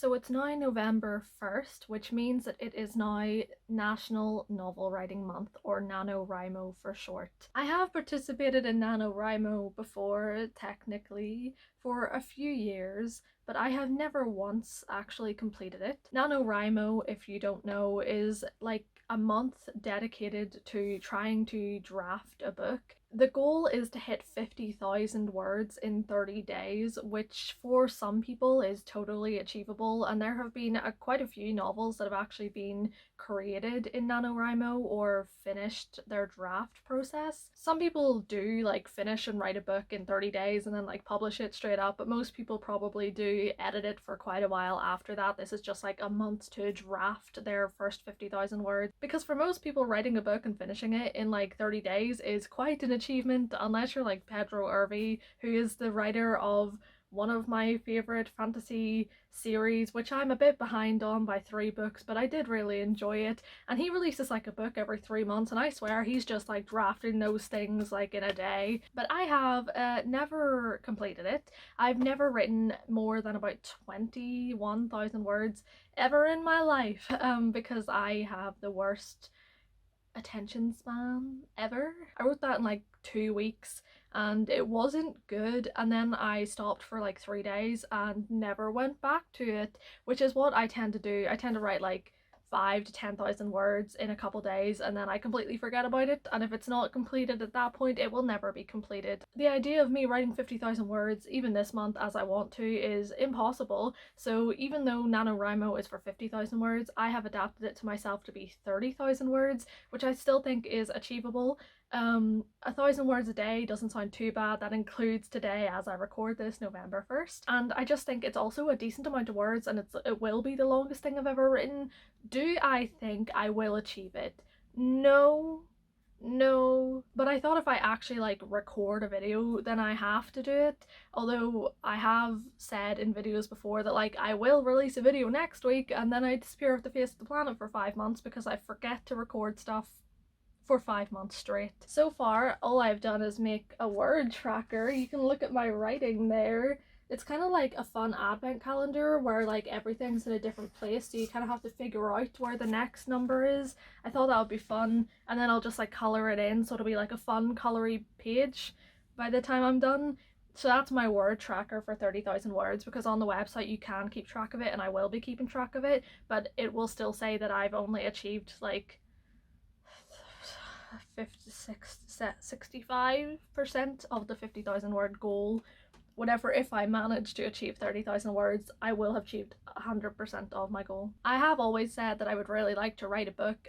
So it's now November 1st, which means that it is now National Novel Writing Month, or NaNoWriMo for short. I have participated in NaNoWriMo before, technically, for a few years, but I have never once actually completed it. NaNoWriMo, if you don't know, is like a month dedicated to trying to draft a book. The goal is to hit 50,000 words in 30 days, which for some people is totally achievable, and there have been quite a few novels that have actually been created in NaNoWriMo or finished their draft process. Some people do like finish and write a book in 30 days and then like publish it straight up, but most people probably do edit it for quite a while after that. This is just like a month to draft their first 50,000 words, because for most people writing a book and finishing it in like 30 days is quite an achievement, unless you're like Pedro Irvi, who is the writer of one of my favorite fantasy series, which I'm a bit behind on by 3 books, but I did really enjoy it. And he releases like a book every 3 months, and I swear he's just like drafting those things like in a day. But I have never completed it. I've never written more than about 21,000 words ever in my life, because I have the worst attention span ever. I wrote that in like 2 weeks and it wasn't good, and then I stopped for like 3 days and never went back to it, which is what I tend to do. I tend to write like 5 to 10,000 words in a couple days and then I completely forget about it, and if it's not completed at that point, it will never be completed. The idea of me writing 50,000 words even this month as I want to is impossible, so even though NaNoWriMo is for 50,000 words, I have adapted it to myself to be 30,000 words, which I still think is achievable. 1,000 words a day doesn't sound too bad. That includes today as I record this, November 1st, and I just think it's also a decent amount of words, and it will be the longest thing I've ever written. Do I think I will achieve it? No, but I thought if I actually like record a video, then I have to do it. Although I have said in videos before that like I will release a video next week and then I disappear off the face of the planet for 5 months because I forget to record stuff for 5 months straight. So far, all I've done is make a word tracker. You can look at my writing there. It's kind of like a fun advent calendar where like everything's in a different place, so you kind of have to figure out where the next number is. I thought that would be fun, and then I'll just like color it in so it'll be like a fun colory page by the time I'm done. So that's my word tracker for 30,000 words, because on the website you can keep track of it and I will be keeping track of it, but it will still say that I've only achieved like 65% of the 50,000 word goal. Whatever, if I manage to achieve 30,000 words, I will have achieved 100% of my goal. I have always said that I would really like to write a book,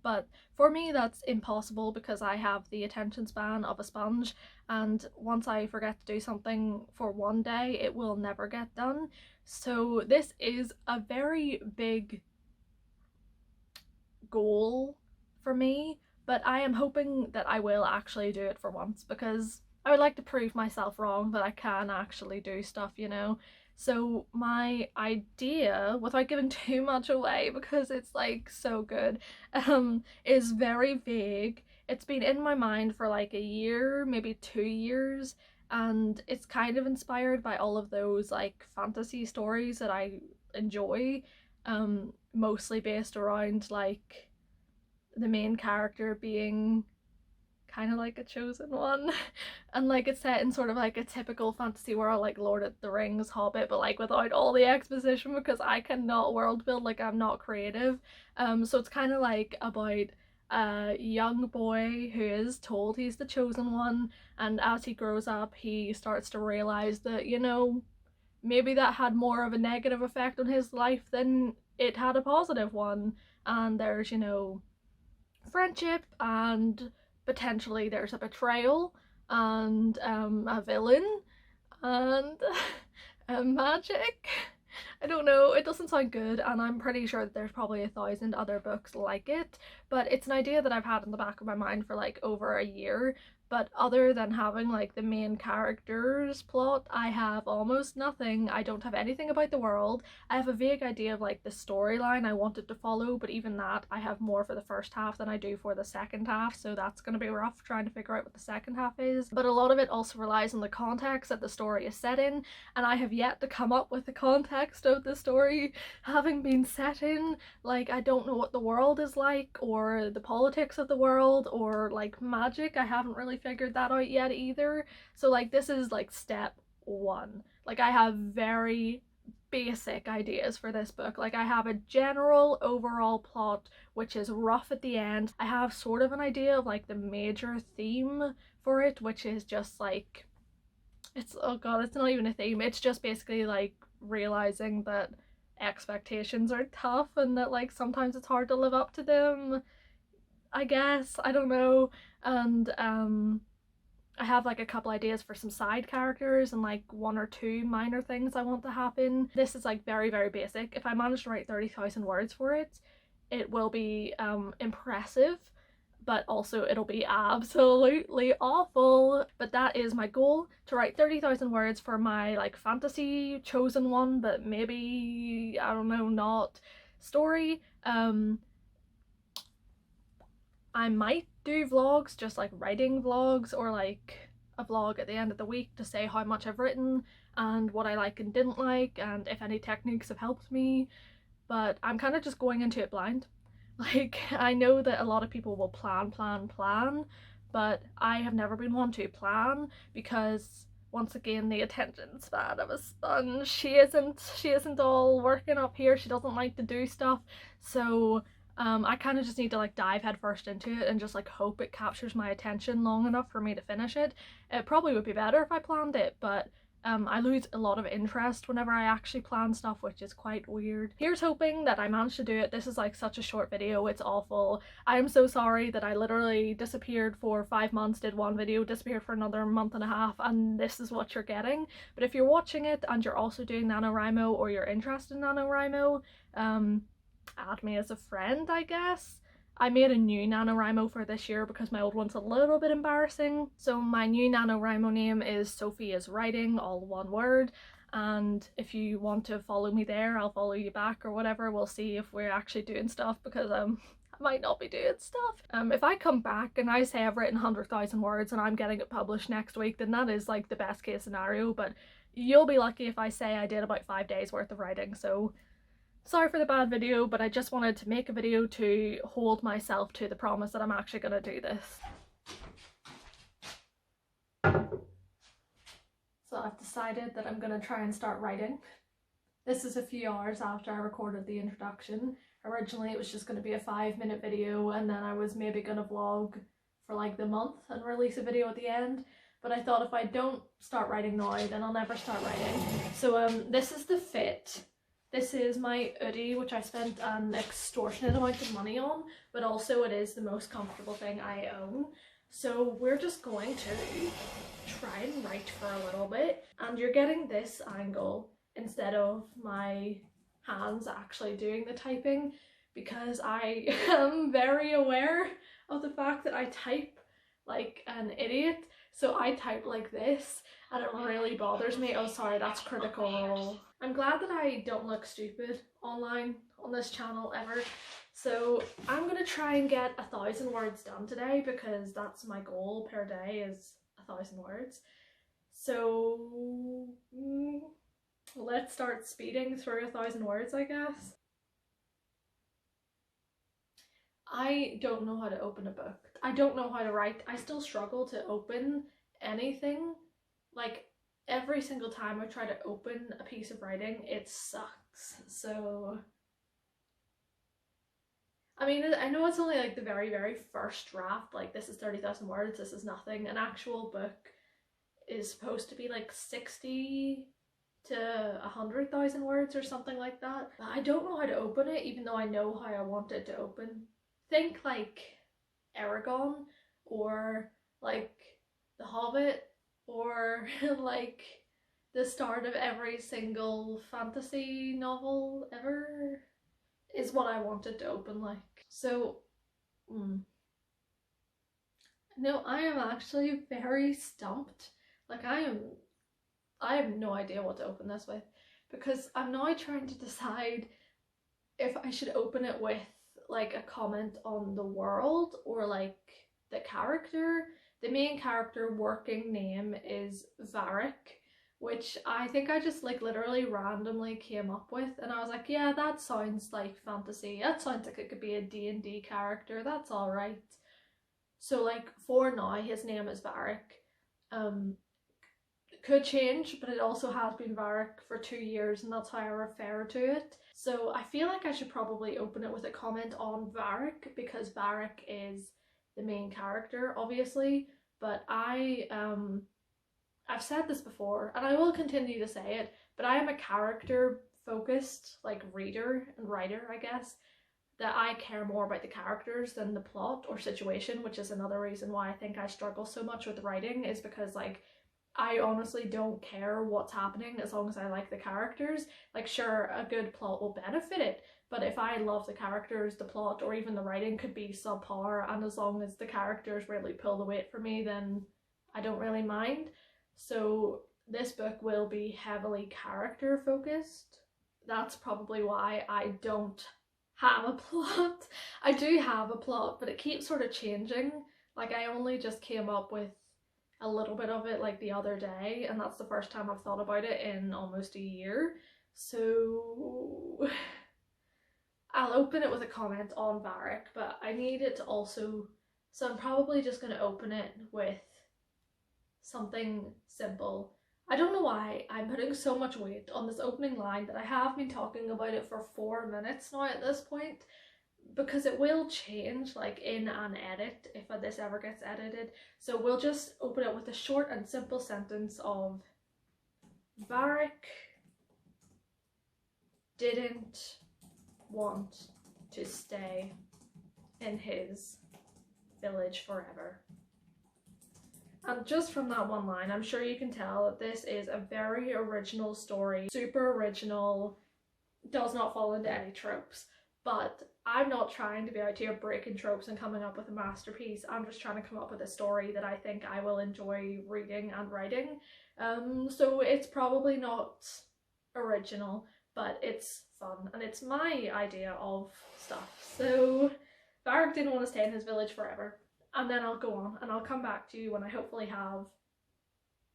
but for me that's impossible because I have the attention span of a sponge, and once I forget to do something for one day, it will never get done. So this is a very big goal for me, but I am hoping that I will actually do it for once, because I would like to prove myself wrong that I can actually do stuff, you know? So my idea, without giving too much away because it's like so good, is very vague. It's been in my mind for like a year, maybe 2 years, and it's kind of inspired by all of those like fantasy stories that I enjoy, mostly based around like the main character being kind of like a chosen one and like it's set in sort of like a typical fantasy world like Lord of the Rings, Hobbit, but like without all the exposition because I cannot world build, like I'm not creative. So it's kind of like about a young boy who is told he's the chosen one, and as he grows up he starts to realize that, you know, maybe that had more of a negative effect on his life than it had a positive one, and there's, you know, friendship, and potentially there's a betrayal, and a villain, and magic. I don't know, it doesn't sound good, and I'm pretty sure that there's probably 1,000 other books like it, but it's an idea that I've had in the back of my mind for like over a year. but other than having like the main character's plot, I have almost nothing. I don't have anything about the world. I have a vague idea of like the storyline I wanted to follow, but even that I have more for the first half than I do for the second half, so that's going to be rough trying to figure out what the second half is. But a lot of it also relies on the context that the story is set in, and I have yet to come up with the context of the story having been set in. Like, I don't know what the world is like, or the politics of the world, or like magic. I haven't really figured that out yet either. So like this is like step one. Like I have very basic ideas for this book. Like I have a general overall plot which is rough at the end. I have sort of an idea of like the major theme for it, which is just like, it's, oh god, it's not even a theme. It's just basically like realizing that expectations are tough and that like sometimes it's hard to live up to them, I guess. I don't know. And I have like a couple ideas for some side characters and like one or two minor things I want to happen. This is like very, very basic. If I manage to write 30,000 words for it, it will be impressive, but also it'll be absolutely awful. But that is my goal, to write 30,000 words for my like fantasy chosen one, but maybe, I don't know, not story. I might do vlogs, just like writing vlogs, or like a vlog at the end of the week to say how much I've written and what I like and didn't like and if any techniques have helped me. But I'm kind of just going into it blind. Like, I know that a lot of people will plan, but I have never been one to plan because, once again, the attention span of a sponge. She isn't all working up here. She doesn't like to do stuff. So I kind of just need to like dive headfirst into it and just like hope it captures my attention long enough for me to finish it. It probably would be better if I planned it, but I lose a lot of interest whenever I actually plan stuff, which is quite weird. Here's hoping that I managed to do it. This is like such a short video, it's awful. I am so sorry that I literally disappeared for 5 months, did one video, disappeared for another month and a half, and this is what you're getting. But if you're watching it and you're also doing NaNoWriMo, or you're interested in NaNoWriMo, add me as a friend, I guess. I made a new NaNoWriMo for this year because my old one's a little bit embarrassing. So my new NaNoWriMo name is sophieiswriting, all one word. And if you want to follow me there, I'll follow you back or whatever. We'll see if we're actually doing stuff, because I might not be doing stuff. If I come back and I say I've written 100,000 words and I'm getting it published next week, then that is like the best case scenario. But you'll be lucky if I say I did about 5 days worth of writing. So sorry for the bad video, but I just wanted to make a video to hold myself to the promise that I'm actually gonna do this. So I've decided that I'm gonna try and start writing. This is a few hours after I recorded the introduction. Originally it was just gonna be a 5-minute video, and then I was maybe gonna vlog for like the month and release a video at the end. But I thought if I don't start writing now, then I'll never start writing. So this is the fit. This is my hoodie, which I spent an extortionate amount of money on, but also it is the most comfortable thing I own. So we're just going to try and write for a little bit, and you're getting this angle instead of my hands actually doing the typing, because I am very aware of the fact that I type like an idiot. So I type like this and it really bothers me. Oh sorry, that's critical. I'm glad that I don't look stupid online on this channel ever. So I'm gonna try and get 1,000 words done today, because that's my goal per day, is 1,000 words. So let's start speeding through 1,000 words, I guess. I don't know how to open a book. I don't know how to write. I still struggle to open anything. Like, every single time I try to open a piece of writing, it sucks. So I mean, I know it's only like the very, very first draft. Like, this is 30,000 words, this is nothing. An actual book is supposed to be like 60 to 100,000 words or something like that. But I don't know how to open it, even though I know how I want it to open. Think like Aragon, or like The Hobbit, or like the start of every single fantasy novel ever is what I wanted to open like. So No, I am actually very stumped. Like I have no idea what to open this with because I'm now trying to decide if I should open it with like a comment on the world or like the character. The main character working name is Varric, which I think I just like literally randomly came up with, and I was like, yeah, that sounds like fantasy. That sounds like it could be a D&D character. That's all right. So like for now, his name is Varric. Um, could change, but it also has been Varric for 2 years, and that's how I refer to it. So I feel like I should probably open it with a comment on Varric because Varric is the main character, obviously. But I've said this before, and I will continue to say it. But I am a character focused like reader and writer, I guess. That I care more about the characters than the plot or situation, which is another reason why I think I struggle so much with writing, is because like I honestly don't care what's happening as long as I like the characters. Like, sure, a good plot will benefit it, but if I love the characters, the plot, or even the writing could be subpar, and as long as the characters really pull the weight for me, then I don't really mind. So, this book will be heavily character focused. That's probably why I don't have a plot. I do have a plot, but it keeps sort of changing. Like, I only just came up with a little bit of it like the other day, and that's the first time I've thought about it in almost a year. So I'll open it with a comment on Varric, but I need it to also, so I'm probably just going to open it with something simple. I don't know why I'm putting so much weight on this opening line that I have been talking about it for 4 minutes now at this point, because it will change like in an edit if this ever gets edited. So we'll just open it with a short and simple sentence of Varric didn't want to stay in his village forever. And just from that one line, I'm sure you can tell that this is a very original story, super original, does not fall into any tropes. But I'm not trying to be out here breaking tropes and coming up with a masterpiece. I'm just trying to come up with a story that I think I will enjoy reading and writing. So it's probably not original, but it's fun and it's my idea of stuff. So Varric didn't want to stay in his village forever. And then I'll go on and I'll come back to you when I hopefully have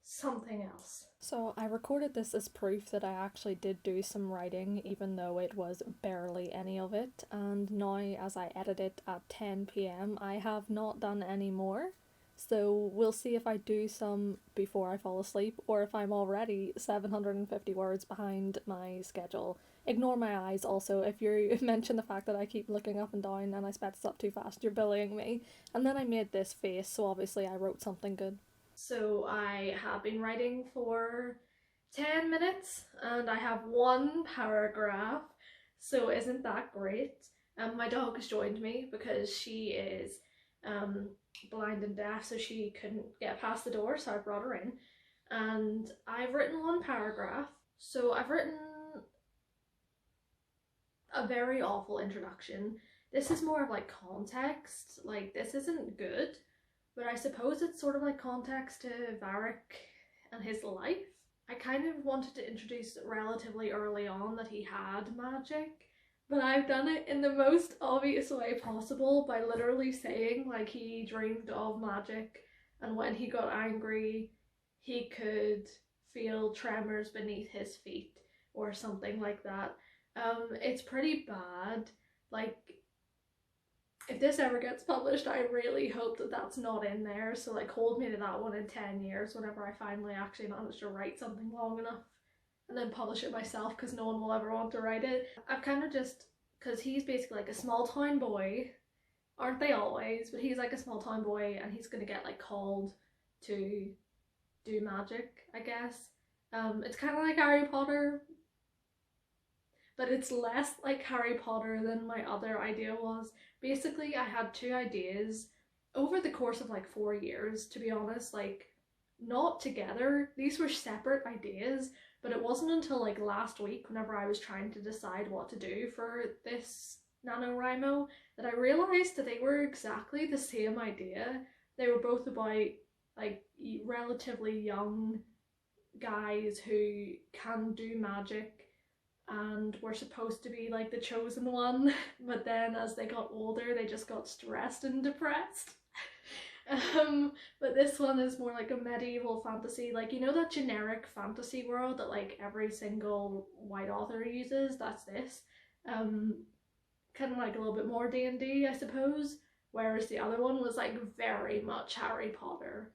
something else. So I recorded this as proof that I actually did do some writing, even though it was barely any of it, and now as I edit it at 10 p.m. I have not done any more. So we'll see if I do some before I fall asleep, or if I'm already 750 words behind my schedule. Ignore my eyes also. If you mention the fact that I keep looking up and down and I sped this up too fast, you're bullying me. And then I made this face, so obviously I wrote something good. So I have been writing for 10 minutes and I have one paragraph, so isn't that great? My dog has joined me because she is blind and deaf, so she couldn't get past the door, so I brought her in. And I've written one paragraph, so I've written a very awful introduction. This is more of like context, like this isn't good, but I suppose it's sort of like context to Varric and his life. I kind of wanted to introduce relatively early on that he had magic, but I've done it in the most obvious way possible by literally saying like he dreamed of magic, and when he got angry he could feel tremors beneath his feet or something like that. It's pretty bad. Like, if this ever gets published, I really hope that that's not in there. So like, hold me to that one in 10 years whenever I finally actually manage to write something long enough and then publish it myself, because no one will ever want to write it. I've kind of just, because he's basically like a small town boy, aren't they always? But he's like a small town boy and he's gonna get like called to do magic, I guess. It's kind of like Harry Potter, but it's less like Harry Potter than my other idea was. Basically, I had two ideas over the course of like 4 years, to be honest, like not together. These were separate ideas, but it wasn't until like last week, whenever I was trying to decide what to do for this NaNoWriMo, that I realised that they were exactly the same idea. They were both about like relatively young guys who can do magic and were supposed to be like the chosen one, but then as they got older, they just got stressed and depressed. But this one is more like a medieval fantasy, like you know that generic fantasy world that like every single white author uses. That's this. Kind of like a little bit more D&D, I suppose. Whereas the other one was like very much Harry Potter.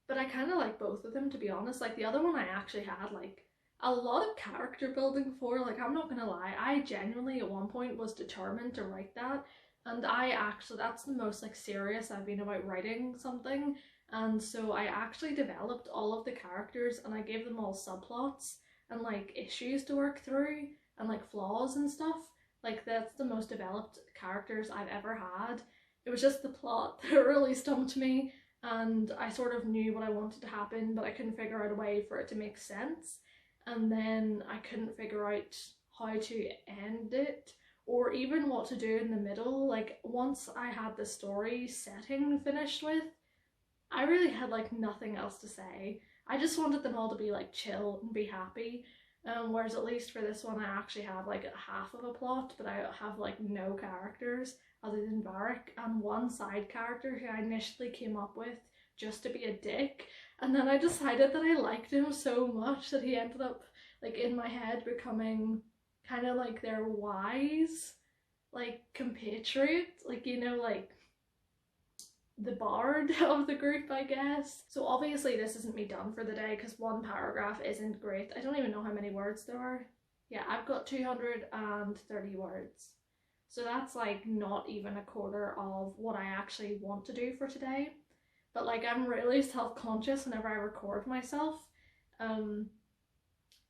But I kind of like both of them, to be honest. Like the other one, I actually had like a lot of character building for. Like I'm not gonna lie, I genuinely at one point was determined to write that, and I actually that's the most like serious I've been about writing something. And so I actually developed all of the characters and I gave them all subplots and like issues to work through and like flaws and stuff. Like that's the most developed characters I've ever had. It was just the plot that really stumped me, and I sort of knew what I wanted to happen, but I couldn't figure out a way for it to make sense. And then I couldn't figure out how to end it or even what to do in the middle. Like once I had the story setting finished with, I really had like nothing else to say. I just wanted them all to be like chill and be happy. Whereas at least for this one, I actually have like half of a plot, but I have like no characters other than Varric and one side character who I initially came up with just to be a dick. And then I decided that I liked him so much that he ended up like in my head becoming kind of like their wise like compatriot, like you know, like the bard of the group, I guess. So obviously this isn't me done for the day because one paragraph isn't great. I don't even know how many words there are. Yeah, I've got 230 words. So that's like not even a quarter of what I actually want to do for today. But like I'm really self-conscious whenever I record myself.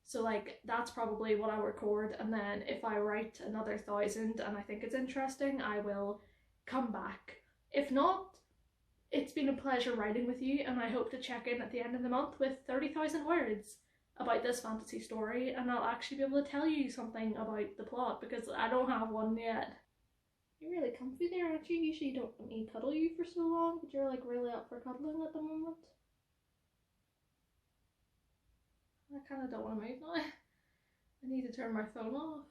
So like that's probably what I'll record, and then if I write another 1,000 and I think it's interesting, I will come back. If not, it's been a pleasure writing with you, and I hope to check in at the end of the month with 30,000 words about this fantasy story, and I'll actually be able to tell you something about the plot because I don't have one yet. You're really comfy there, aren't you? Usually you don't let me cuddle you for so long, but you're like really up for cuddling at the moment. I kind of don't want to move now. I need to turn my phone off.